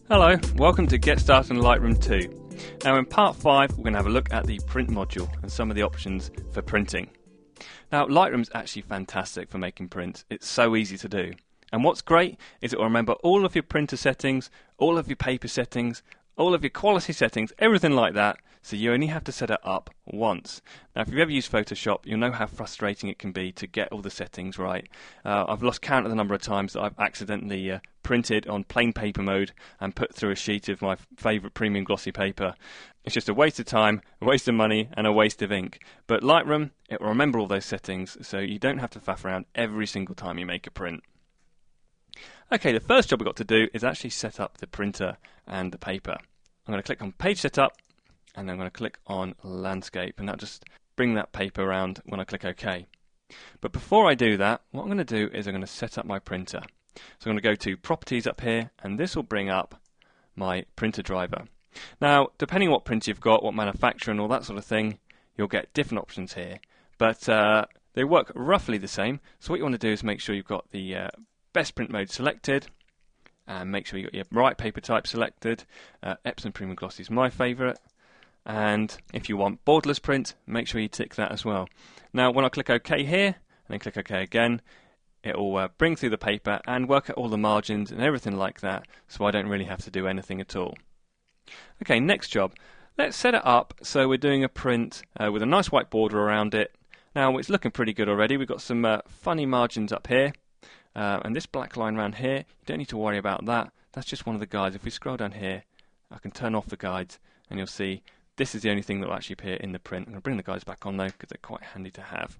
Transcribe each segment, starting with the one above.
Hello, welcome to Get Started in Lightroom 2. Now in part 5 we're going to have a look at the print module and some of the options for printing. Now Lightroom's actually fantastic for making prints, it's so easy to do. And what's great is it will remember all of your printer settings, all of your paper settings, all of your quality settings, everything like that, so you only have to set it up once. Now if you've ever used Photoshop, you'll know how frustrating it can be to get all the settings right. I've lost count of the number of times that I've accidentally printed on plain paper mode and put through a sheet of my favourite premium glossy paper. It's just a waste of time, a waste of money and a waste of ink. But Lightroom, it will remember all those settings, so you don't have to faff around every single time you make a print. Okay, the first job we've got to do is actually set up the printer and the paper. I'm going to click on Page Setup and then I'm going to click on Landscape, and that'll just bring that paper around when I click OK. But before I do that, what I'm going to do is I'm going to set up my printer. So I'm going to go to Properties up here, and this will bring up my printer driver. Now, depending on what printer you've got, what manufacturer and all that sort of thing, you'll get different options here. But they work roughly the same. So what you want to do is make sure you've got the best print mode selected, and make sure you've got your right paper type selected. Epson Premium Glossy is my favourite. And if you want borderless print, make sure you tick that as well. Now when I click OK here, and then click OK again, it will bring through the paper and work out all the margins and everything like that, so I don't really have to do anything at all. Okay, next job. Let's set it up so we're doing a print with a nice white border around it. Now it's looking pretty good already. We've got some funny margins up here. And this black line around here, you don't need to worry about that. That's just one of the guides. If we scroll down here, I can turn off the guides and you'll see this is the only thing that will actually appear in the print. I'm going to bring the guides back on though because they're quite handy to have.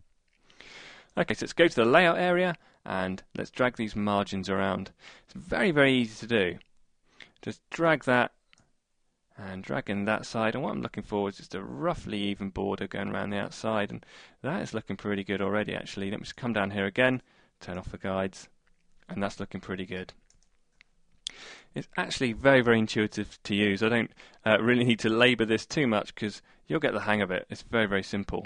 Okay, so let's go to the layout area and let's drag these margins around. It's very, very easy to do. Just drag that and drag in that side, and what I'm looking for is just a roughly even border going around the outside, and that is looking pretty good already actually. Let me just come down here again, turn off the guides, and that's looking pretty good. It's actually very, very intuitive to use. I don't really need to labour this too much because you'll get the hang of it. It's very, very simple.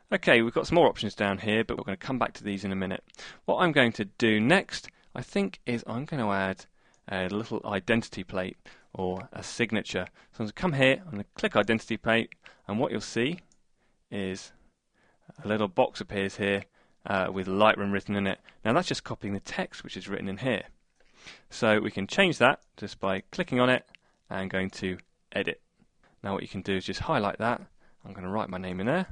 Okay, we've got some more options down here, but we're going to come back to these in a minute. What I'm going to do next, I think, is I'm going to add a little identity plate or a signature. So I'm going to come here, I'm going to click identity plate, and what you'll see is a little box appears here with Lightroom written in it. Now that's just copying the text which is written in here. So we can change that just by clicking on it and going to Edit. Now what you can do is just highlight that. I'm going to write my name in there.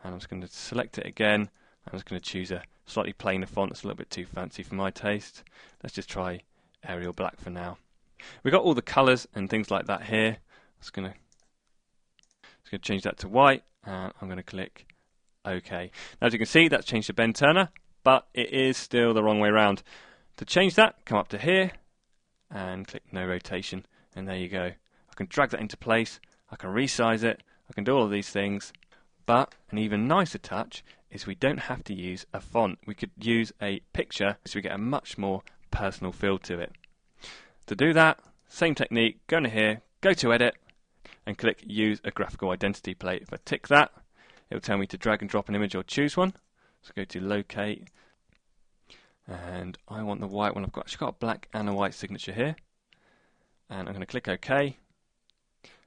And I'm just going to select it again. I'm just going to choose a slightly plainer font that's a little bit too fancy for my taste. Let's just try Arial Black for now. We've got all the colours and things like that here. I'm just going to change that to white, and I'm going to click OK. Now as you can see, that's changed to Ben Turner, but it is still the wrong way around. To change that, come up to here and click No Rotation, and there you go. I can drag that into place, I can resize it, I can do all of these things, but an even nicer touch is we don't have to use a font. We could use a picture so we get a much more personal feel to it. To do that, same technique, go into here, go to Edit, and click Use a Graphical Identity Plate. If I tick that, it will tell me to drag and drop an image or choose one. So go to Locate, and I want the white one. I've actually got a black and a white signature here, and I'm going to click OK,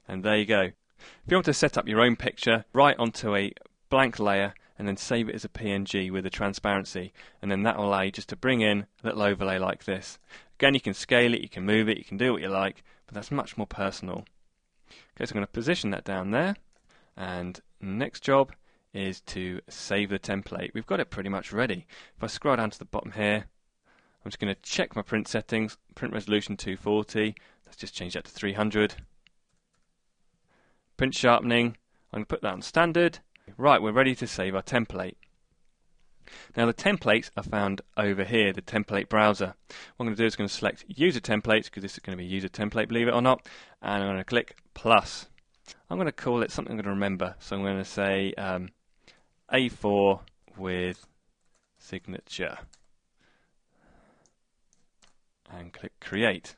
and there you go. If you want to set up your own picture, write onto a blank layer and then save it as a PNG with a transparency, and then that will allow you just to bring in a little overlay like this. Again, you can scale it, you can move it, you can do what you like, but that's much more personal. Okay, so I'm going to position that down there, and next job is to save the template. We've got it pretty much ready. If I scroll down to the bottom here, I'm just going to check my print settings, print resolution 240, let's just change that to 300. Print sharpening, I'm going to put that on standard. Right, we're ready to save our template. Now the templates are found over here, the template browser. What I'm going to do is going to select user templates, because this is going to be user template, believe it or not, and I'm going to click plus. I'm going to call it something I'm going to remember, so I'm going to say A4 with signature, and click create.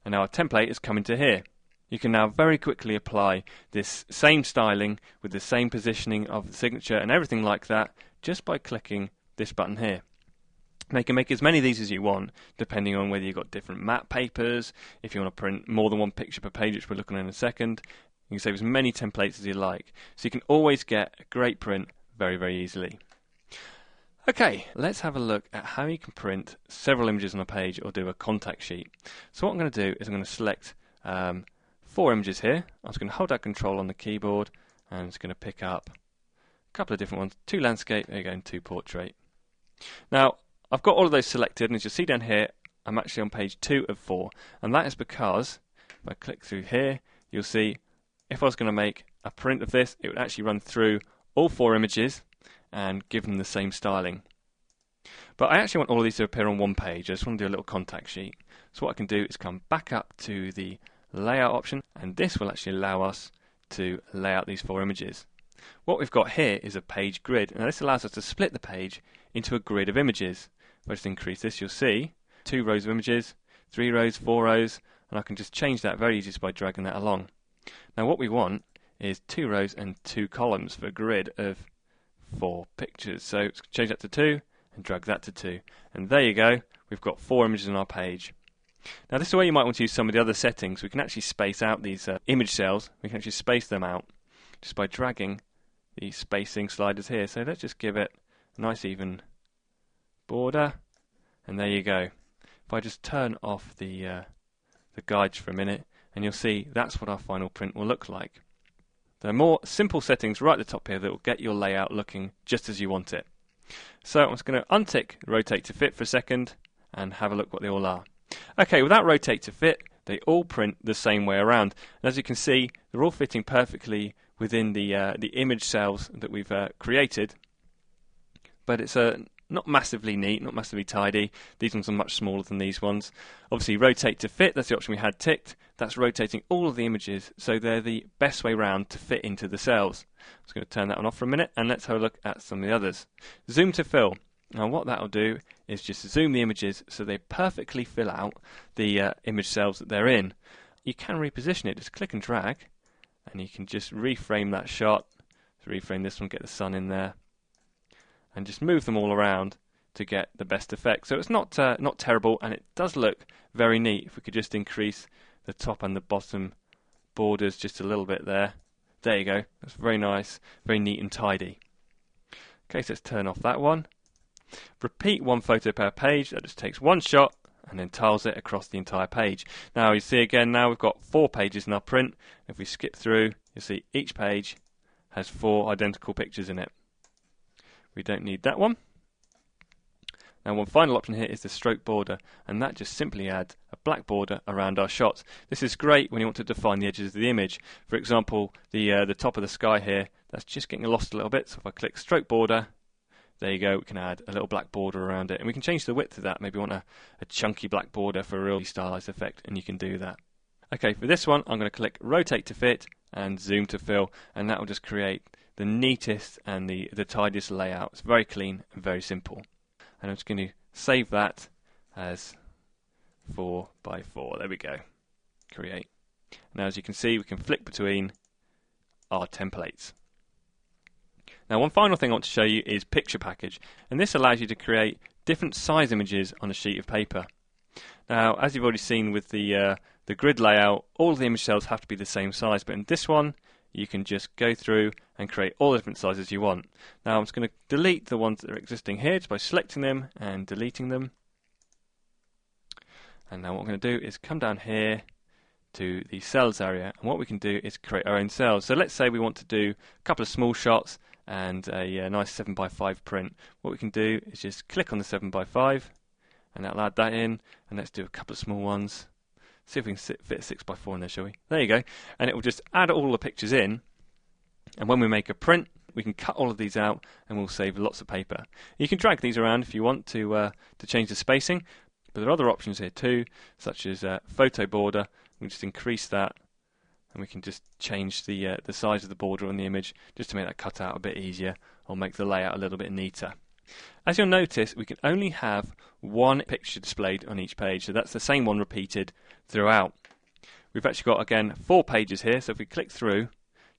And now our template is coming to here. You can now very quickly apply this same styling with the same positioning of the signature and everything like that just by clicking this button here. Now you can make as many of these as you want, depending on whether you've got different matte papers, if you want to print more than one picture per page, which we're looking at in a second. You can save as many templates as you like. So you can always get a great print very, very easily. Okay, let's have a look at how you can print several images on a page or do a contact sheet. So what I'm going to do is I'm going to select 4 images here. I'm just going to hold that control on the keyboard and I'm just going to pick up a couple of different ones, 2 landscape, there you go, and 2 portrait. Now, I've got all of those selected, and as you'll see down here, I'm actually on page 2 of 4, and that is because if I click through here, you'll see if I was going to make a print of this, it would actually run through all 4 images and give them the same styling. But I actually want all of these to appear on one page. I just want to do a little contact sheet. So what I can do is come back up to the layout option, and this will actually allow us to lay out these 4 images. What we've got here is a page grid. Now this allows us to split the page into a grid of images. If I just increase this, you'll see 2 rows of images, 3 rows, 4 rows, and I can just change that very easily just by dragging that along. Now what we want is 2 rows and 2 columns for a grid of 4 pictures. So let's change that to 2 and drag that to 2. And there you go, we've got 4 images on our page. Now this is where you might want to use some of the other settings. We can actually space out these image cells. We can actually space them out just by dragging the spacing sliders here. So let's just give it a nice even border, and there you go. If I just turn off the guides for a minute, and you'll see that's what our final print will look like. There are more simple settings right at the top here that will get your layout looking just as you want it. So I'm just going to untick rotate to fit for a second and have a look what they all are. Okay, with that rotate to fit, they all print the same way around. And as you can see, they're all fitting perfectly within the image cells that we've created. But it's not massively neat, not massively tidy. These ones are much smaller than these ones. Obviously, rotate to fit, that's the option we had ticked. That's rotating all of the images so they're the best way round to fit into the cells. I'm just going to turn that one off for a minute and let's have a look at some of the others. Zoom to fill. Now what that'll do is just zoom the images so they perfectly fill out the image cells that they're in. You can reposition it, just click and drag, and you can just reframe that shot. So reframe this one, get the sun in there, and just move them all around to get the best effect. So it's not terrible, and it does look very neat. If we could just increase the top and the bottom borders just a little bit there. There you go. That's very nice, very neat and tidy. Okay, so let's turn off that one. Repeat 1 photo per page. That just takes 1 shot and then tiles it across the entire page. Now you see again, now we've got 4 pages in our print. If we skip through, you'll see each page has 4 identical pictures in it. We don't need that one. Now one final option here is the stroke border, and that just simply adds a black border around our shots. This is great when you want to define the edges of the image. For example, the top of the sky here, that's just getting lost a little bit, so if I click stroke border, there you go, we can add a little black border around it, and we can change the width of that. Maybe we want a chunky black border for a really stylized effect, and you can do that. Okay, for this one, I'm going to click rotate to fit and zoom to fill, and that will just create the neatest and the tidiest layout. It's very clean and very simple. And I'm just going to save that as 4x4. There we go. Create. Now as you can see, we can flick between our templates. Now one final thing I want to show you is picture package, and this allows you to create different size images on a sheet of paper. Now as you've already seen with the grid layout, all the image cells have to be the same size, but in this one you can just go through and create all the different sizes you want. Now I'm just going to delete the ones that are existing here just by selecting them and deleting them. And now what I'm going to do is come down here to the cells area, and what we can do is create our own cells. So let's say we want to do a couple of small shots and a nice 7x5 print. What we can do is just click on the 7x5 and that'll add that in, and let's do a couple of small ones. See if we can fit a 6x4 in there, shall we? There you go. And it will just add all the pictures in, and when we make a print, we can cut all of these out and we'll save lots of paper. You can drag these around if you want to change the spacing, but there are other options here too, such as photo border. We can just increase that, and we can just change the size of the border on the image just to make that cut out a bit easier or make the layout a little bit neater. As you'll notice, we can only have 1 picture displayed on each page, so that's the same one repeated throughout. We've actually got, again, 4 pages here, so if we click through,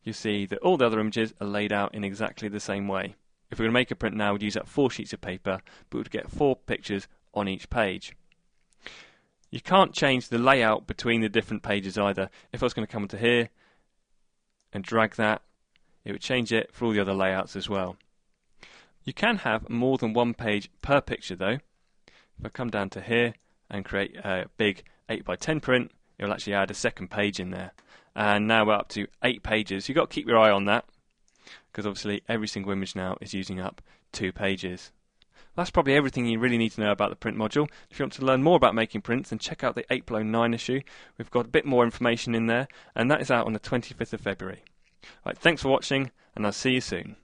you see that all the other images are laid out in exactly the same way. if we're going to make a print now, we'd use up 4 sheets of paper, but we'd get 4 pictures on each page. You can't change the layout between the different pages either. If I was going to come onto here and drag that, it would change it for all the other layouts as well. You can have more than one page per picture though. If I come down to here and create a big 8x10 print, it will actually add a second page in there. And now we're up to 8 pages. You've got to keep your eye on that, because obviously every single image now is using up 2 pages. That's probably everything you really need to know about the print module. If you want to learn more about making prints, then check out the 8x9 issue. We've got a bit more information in there, and that is out on the 25th of February. Right, thanks for watching, and I'll see you soon.